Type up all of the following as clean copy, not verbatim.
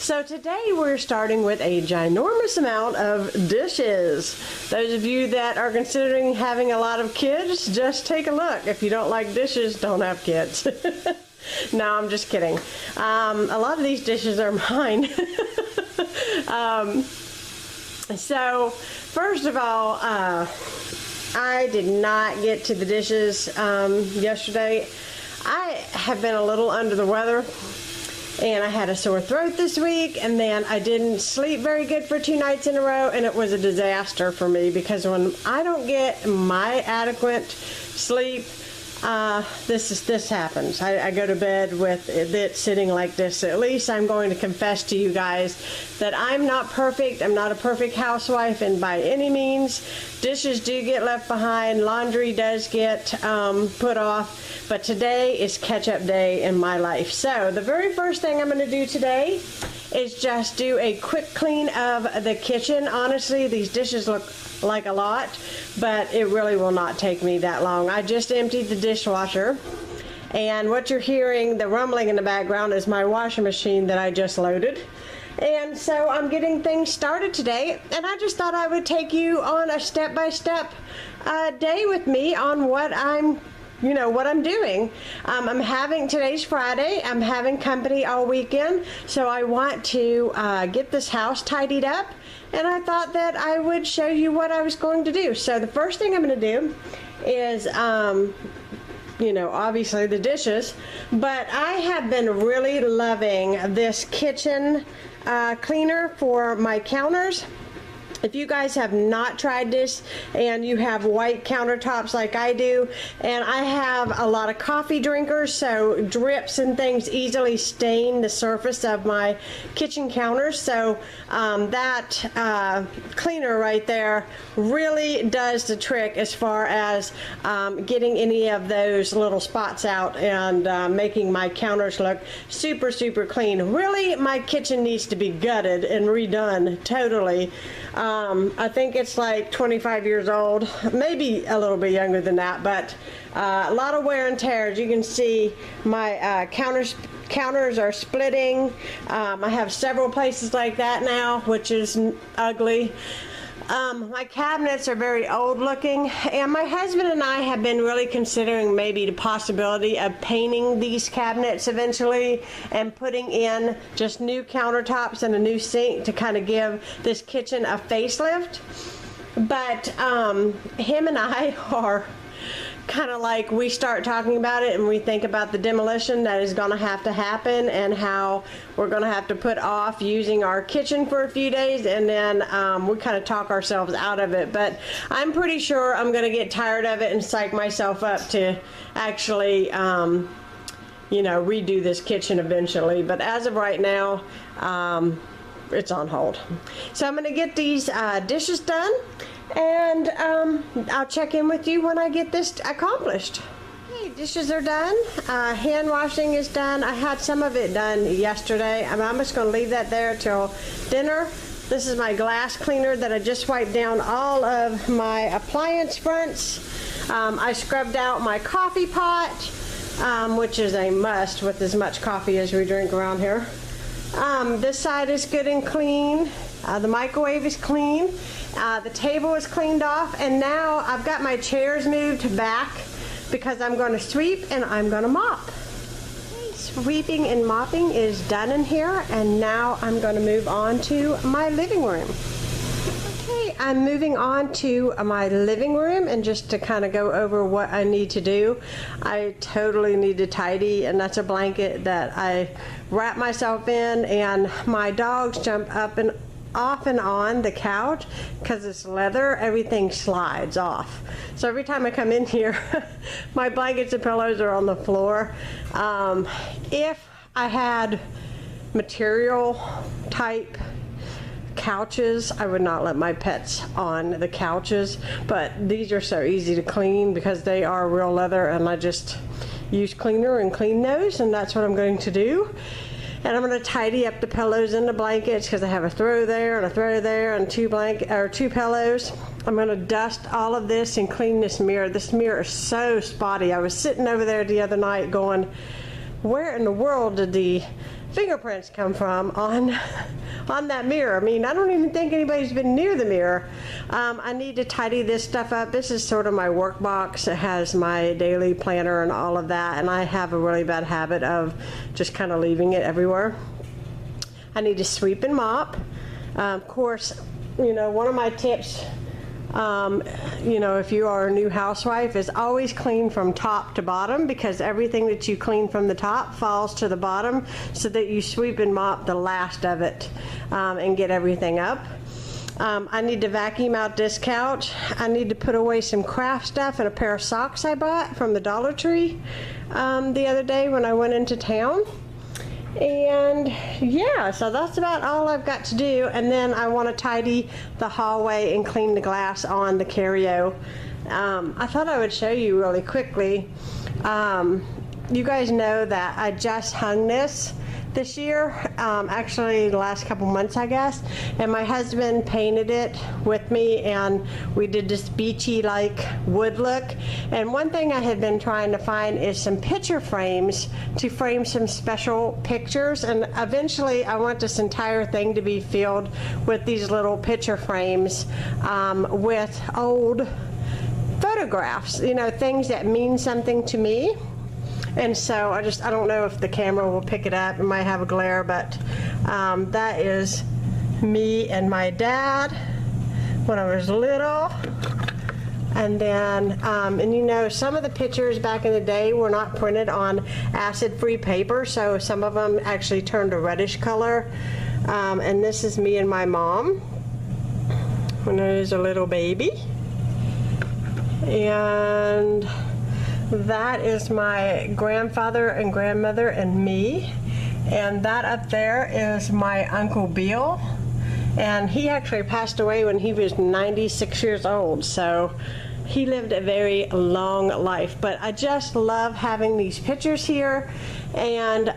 So today we're starting with a ginormous amount of dishes. Those of you that are considering having a lot of kids, just take a look. If you don't like dishes, don't have kids. No, I'm just kidding. A lot of these dishes are mine. So first of all, I did not get to the dishes yesterday. I have been a little under the weather, and I had a sore throat this week, and then I didn't sleep very good for 2 nights in a row, and it was a disaster for me because when I don't get my adequate sleep, this happens. I go to bed with it sitting like this. At least I'm going to confess to you guys that I'm not perfect. I'm not a perfect housewife, and by any means, dishes do get left behind. Laundry does get put off. But today is catch-up day in my life. So the very first thing I'm going to do today is just do a quick clean of the kitchen. Honestly, these dishes look like a lot, but it really will not take me that long. I just emptied the dishwasher, and what you're hearing, the rumbling in the background, is my washing machine that I just loaded. And so I'm getting things started today, and I just thought I would take you on a step-by-step day with me on what I'm doing. Today's Friday, I'm having company all weekend, so I want to get this house tidied up, and I thought that I would show you what I was going to do. So the first thing I'm going to do is, obviously the dishes, but I have been really loving this kitchen cleaner for my counters. If you guys have not tried this and you have white countertops like I do, and I have a lot of coffee drinkers, so drips and things easily stain the surface of my kitchen counters, so that cleaner right there really does the trick as far as getting any of those little spots out and making my counters look super, super clean. Really, my kitchen needs to be gutted and redone totally. I think it's like 25 years old, maybe a little bit younger than that, but a lot of wear and tear. As you can see, my counters are splitting. I have several places like that now, which is ugly. My cabinets are very old looking, and my husband and I have been really considering maybe the possibility of painting these cabinets eventually and putting in just new countertops and a new sink to kind of give this kitchen a facelift. But him and I are kind of like, we start talking about it and we think about the demolition that is going to have to happen and how we're going to have to put off using our kitchen for a few days, and then we kind of talk ourselves out of it. But I'm pretty sure I'm going to get tired of it and psych myself up to actually redo this kitchen eventually. But as of right now, it's on hold. So I'm going to get these dishes done, and I'll check in with you when I get this accomplished. Okay, dishes are done. Hand washing is done. I had some of it done yesterday. I'm just going to leave that there till dinner. This is my glass cleaner that I just wiped down all of my appliance fronts. I scrubbed out my coffee pot, which is a must with as much coffee as we drink around here. This side is good and clean. The microwave is clean. The table is cleaned off, and now I've got my chairs moved back because I'm going to sweep and I'm going to mop. Okay, sweeping and mopping is done in here, and now I'm going to move on to my living room. Okay, I'm moving on to my living room, and just to kind of go over what I need to do, I totally need to tidy, and that's a blanket that I wrap myself in, and my dogs jump up and off and on the couch because it's leather. Everything slides off, so every time I come in here my blankets and pillows are on the floor. If I had material type couches, I would not let my pets on the couches, but these are so easy to clean because they are real leather, and I just use cleaner and clean those, and that's what I'm going to do. And I'm going to tidy up the pillows and the blankets because I have a throw there and a throw there and two pillows. I'm going to dust all of this and clean this mirror. This mirror is so spotty. I was sitting over there the other night going, where in the world did the fingerprints come from on that mirror. I mean, I don't even think anybody's been near the mirror. I need to tidy this stuff up. This is sort of my work box. It has my daily planner and all of that, and I have a really bad habit of just kind of leaving it everywhere. I need to sweep and mop. Of course, you know, one of my tips, you know, if you are a new housewife, is always clean from top to bottom, because everything that you clean from the top falls to the bottom, so that you sweep and mop the last of it and get everything up. I need to vacuum out this couch. I need to put away some craft stuff and a pair of socks I bought from the Dollar Tree the other day when I went into town. And yeah, so that's about all I've got to do. And then I want to tidy the hallway and clean the glass on the carryo. I thought I would show you really quickly. You guys know that I just hung this year, actually the last couple months, I guess, and my husband painted it with me, and we did this beachy like wood look. And one thing I had been trying to find is some picture frames to frame some special pictures, and eventually I want this entire thing to be filled with these little picture frames with old photographs, you know, things that mean something to me. And so I don't know if the camera will pick it up. It might have a glare, but that is me and my dad when I was little. And then, and you know, some of the pictures back in the day were not printed on acid-free paper, so some of them actually turned a reddish color. And this is me and my mom when I was a little baby. And that is my grandfather and grandmother and me. And that up there is my Uncle Bill. And he actually passed away when he was 96 years old. So he lived a very long life. But I just love having these pictures here. And,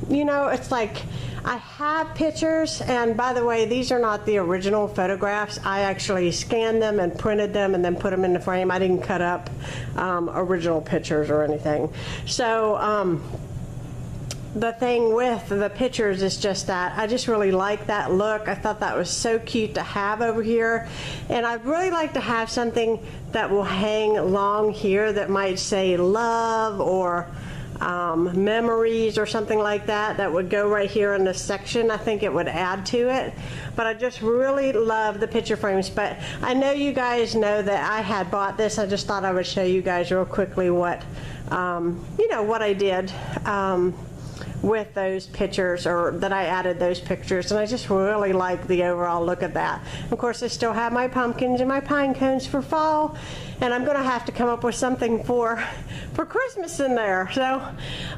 you know, it's like I have pictures, and by the way, these are not the original photographs. I actually scanned them and printed them and then put them in the frame. I didn't cut up original pictures or anything. So the thing with the pictures is just that I just really like that look. I thought that was so cute to have over here, and I'd really like to have something that will hang long here that might say love or memories or something like that, that would go right here in this section. I think it would add to it. But I just really love the picture frames. But I know you guys know that I had bought this. I just thought I would show you guys real quickly what you know, what I did with those pictures, or that I added those pictures, and I just really like the overall look of that. Of course, I still have my pumpkins and my pine cones for fall, and I'm gonna have to come up with something for Christmas in there. So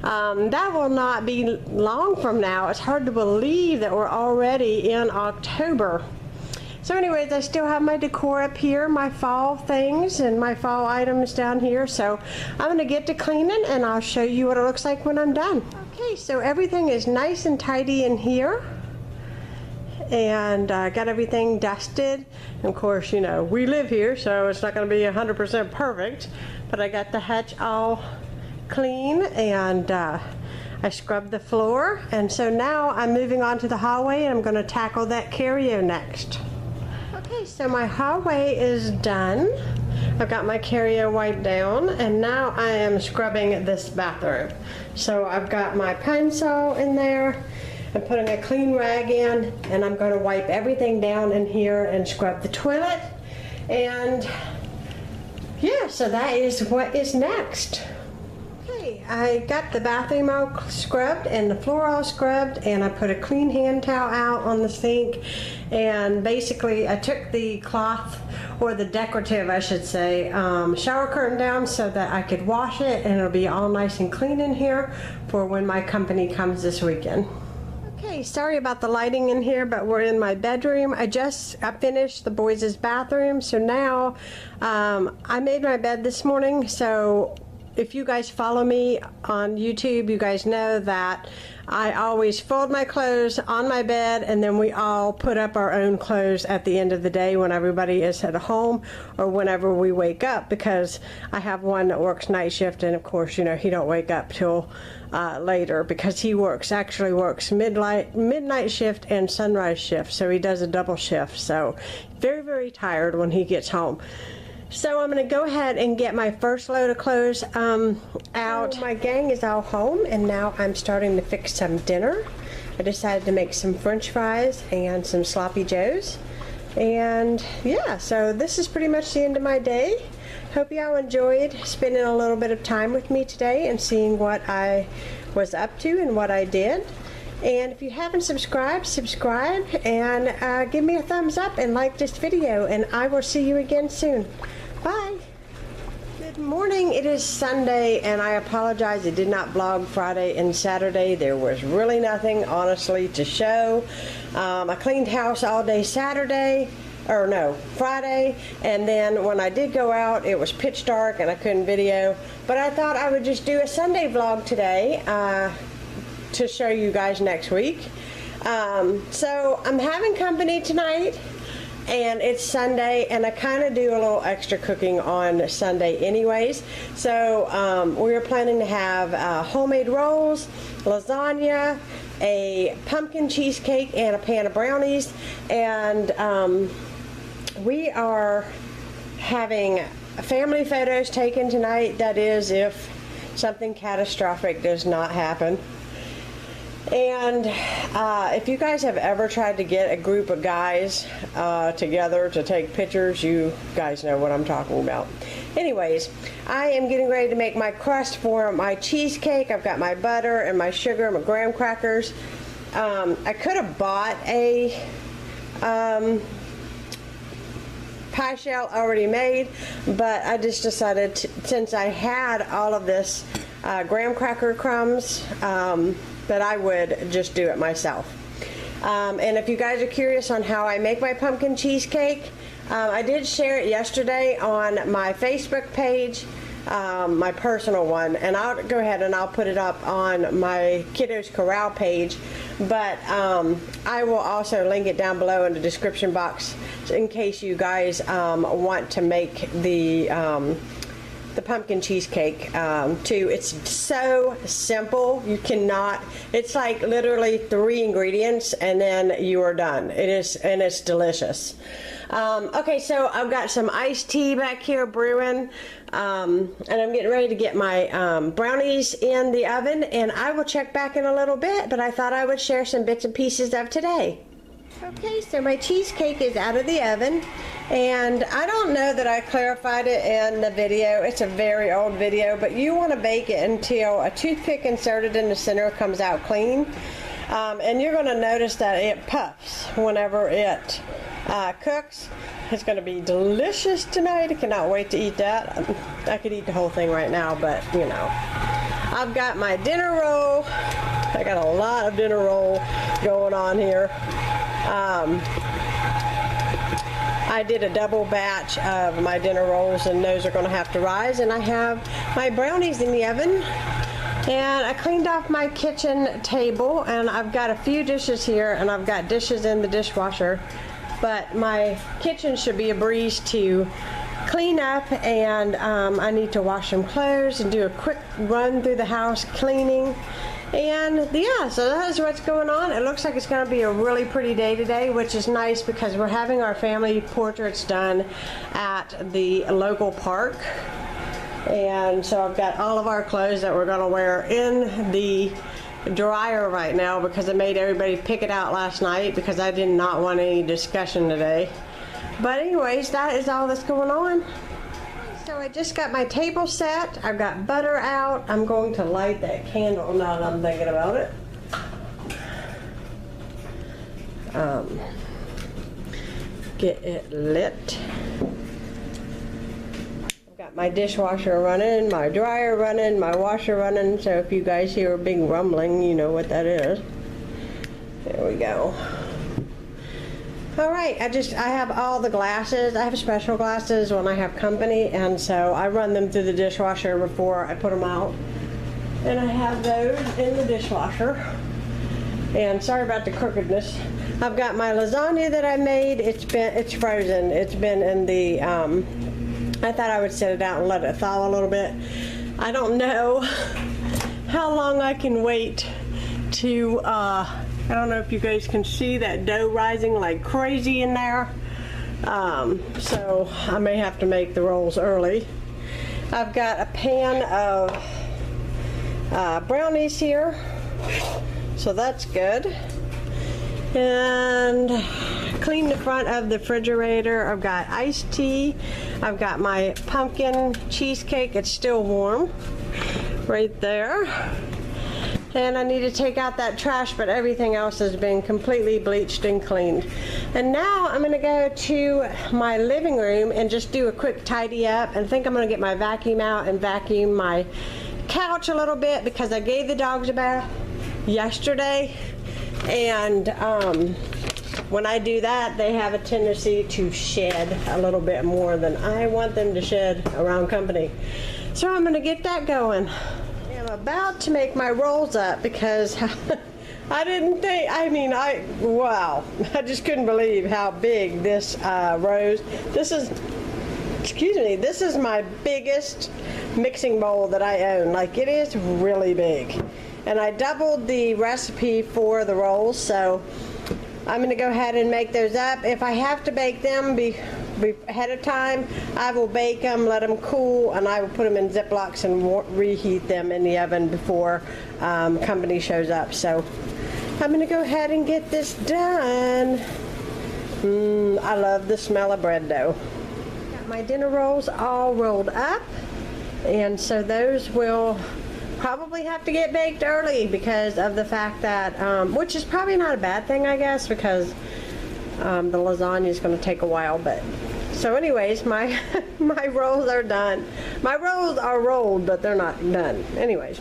that will not be long from now. It's hard to believe that we're already in October. So anyways, I still have my decor up here, my fall things and my fall items down here. So I'm gonna get to cleaning, and I'll show you what it looks like when I'm done. Okay, so everything is nice and tidy in here. And I got everything dusted. And of course, you know, we live here, so it's not gonna be 100% perfect, but I got the hutch all clean, and I scrubbed the floor. And so now I'm moving on to the hallway, and I'm gonna tackle that carryo next. Okay, so my hallway is done. I've got my carryo wiped down, and now I am scrubbing this bathroom. So I've got my pine saw in there. I'm putting a clean rag in, and I'm going to wipe everything down in here and scrub the toilet. And yeah, so that is what is next. Okay, I got the bathroom all scrubbed and the floor all scrubbed, and I put a clean hand towel out on the sink. And basically I took the cloth, or the decorative I should say, shower curtain down so that I could wash it, and it'll be all nice and clean in here for when my company comes this weekend. Okay, sorry about the lighting in here, but we're in my bedroom. I finished the boys' bathroom, so now I made my bed this morning, so if you guys follow me on YouTube, you guys know that I always fold my clothes on my bed, and then we all put up our own clothes at the end of the day when everybody is at home or whenever we wake up, because I have one that works night shift, and of course, you know, he don't wake up till later because he actually works midnight shift and sunrise shift, so he does a double shift, so very, very tired when he gets home. So I'm going to go ahead and get my first load of clothes out. So my gang is all home, and now I'm starting to fix some dinner. I decided to make some French fries and some sloppy joes. And yeah, so this is pretty much the end of my day. Hope y'all enjoyed spending a little bit of time with me today and seeing what I was up to and what I did. And if you haven't subscribed, subscribe and give me a thumbs up and like this video, and I will see you again soon. Bye. Good morning. It is Sunday, and I apologize. I did not vlog Friday and Saturday. There was really nothing, honestly, to show. I cleaned house all day Friday, and then when I did go out, it was pitch dark and I couldn't video. But I thought I would just do a Sunday vlog today to show you guys next week. So I'm having company tonight, and it's Sunday, and I kind of do a little extra cooking on Sunday anyways. So we are planning to have homemade rolls, lasagna, a pumpkin cheesecake, and a pan of brownies. And we are having family photos taken tonight. That is, if something catastrophic does not happen. And if you guys have ever tried to get a group of guys together to take pictures, you guys know what I'm talking about. Anyways, I am getting ready to make my crust for my cheesecake. I've got my butter and my sugar and my graham crackers. I could have bought a pie shell already made, but I just decided since I had all of this graham cracker crumbs, that I would just do it myself. And if you guys are curious on how I make my pumpkin cheesecake, I did share it yesterday on my Facebook page, my personal one, and I'll go ahead and I'll put it up on my Kiddos Corral page, but I will also link it down below in the description box in case you guys want to make the pumpkin cheesecake too. It's so simple. You cannot, it's like literally 3 ingredients and then you are done. It is, and it's delicious. Okay, so I've got some iced tea back here brewing, and I'm getting ready to get my brownies in the oven, and I will check back in a little bit, but I thought I would share some bits and pieces of today. Okay, so my cheesecake is out of the oven, and I don't know that I clarified it in the video. It's a very old video, but you want to bake it until a toothpick inserted in the center comes out clean, and you're going to notice that it puffs whenever it cooks. It's going to be delicious tonight. I cannot wait to eat that. I could eat the whole thing right now, but you know. I've got my dinner roll. I got a lot of dinner roll going on here. I did a double batch of my dinner rolls, and those are going to have to rise. And I have my brownies in the oven. And I cleaned off my kitchen table, and I've got a few dishes here, and I've got dishes in the dishwasher. But my kitchen should be a breeze to clean up, and I need to wash some clothes and do a quick run through the house cleaning. And yeah, so that is what's going on. It looks like it's going to be a really pretty day today, which is nice because we're having our family portraits done at the local park. And so I've got all of our clothes that we're going to wear in the dryer right now because I made everybody pick it out last night because I did not want any discussion today. But anyways, that is all that's going on. So I just got my table set. I've got butter out. I'm going to light that candle now that I'm thinking about it. Get it lit. I've got my dishwasher running, my dryer running, my washer running. So if you guys hear a big rumbling, you know what that is. There we go. All right, I have all the glasses. I have special glasses when I have company, and so I run them through the dishwasher before I put them out. And I have those in the dishwasher. And sorry about the crookedness. I've got my lasagna that I made. It's frozen. It's been in the, I thought I would set it out and let it thaw a little bit. I don't know how long I can wait to, I don't know if you guys can see that dough rising like crazy in there. So I may have to make the rolls early. I've got a pan of brownies here, so that's good. And clean the front of the refrigerator. I've got iced tea. I've got my pumpkin cheesecake. It's still warm right there. And I need to take out that trash, but everything else has been completely bleached and cleaned. And now I'm gonna go to my living room and just do a quick tidy up. And I think I'm gonna get my vacuum out and vacuum my couch a little bit because I gave the dogs a bath yesterday. And when I do that, they have a tendency to shed a little bit more than I want them to shed around company. So I'm gonna get that going. I'm about to make my rolls up because I didn't think, wow, I just couldn't believe how big this rose. This is my biggest mixing bowl that I own. Like, it is really big. And I doubled the recipe for the rolls, so I'm going to go ahead and make those up. If I have to bake them ahead of time, I will bake them, let them cool, and I will put them in Ziplocs and reheat them in the oven before company shows up. So I'm going to go ahead and get this done. I love the smell of bread dough. Got my dinner rolls all rolled up, and so those will probably have to get baked early because of the fact that, which is probably not a bad thing, I guess, because the lasagna is going to take a while. But so anyways, my rolls are done. My rolls are rolled, but they're not done. Anyways,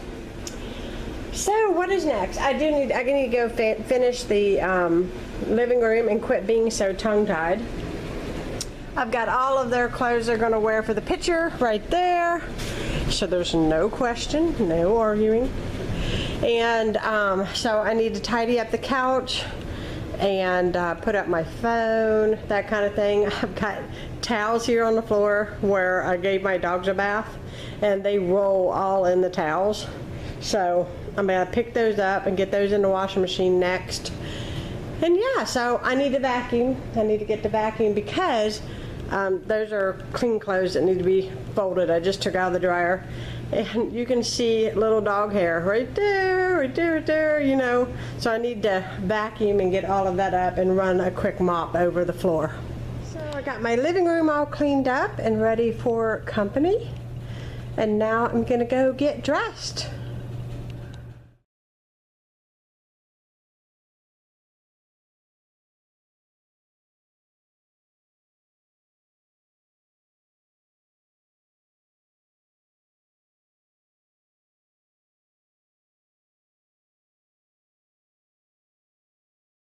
so what is next? I need to go finish the living room and quit being so tongue-tied. I've got all of their clothes they're going to wear for the picture right there. So there's no question, no arguing. And so I need to tidy up the couch and put up my phone, that kind of thing. I've got towels here on the floor where I gave my dogs a bath, and they roll all in the towels. So I'm gonna pick those up and get those in the washing machine next. And yeah, so I need to vacuum. I need to get the vacuum because those are clean clothes that need to be folded. I just took out of the dryer, and you can see little dog hair right there, right there, right there, you know. So I need to vacuum and get all of that up and run a quick mop over the floor. So I got my living room all cleaned up and ready for company. And now I'm gonna go get dressed.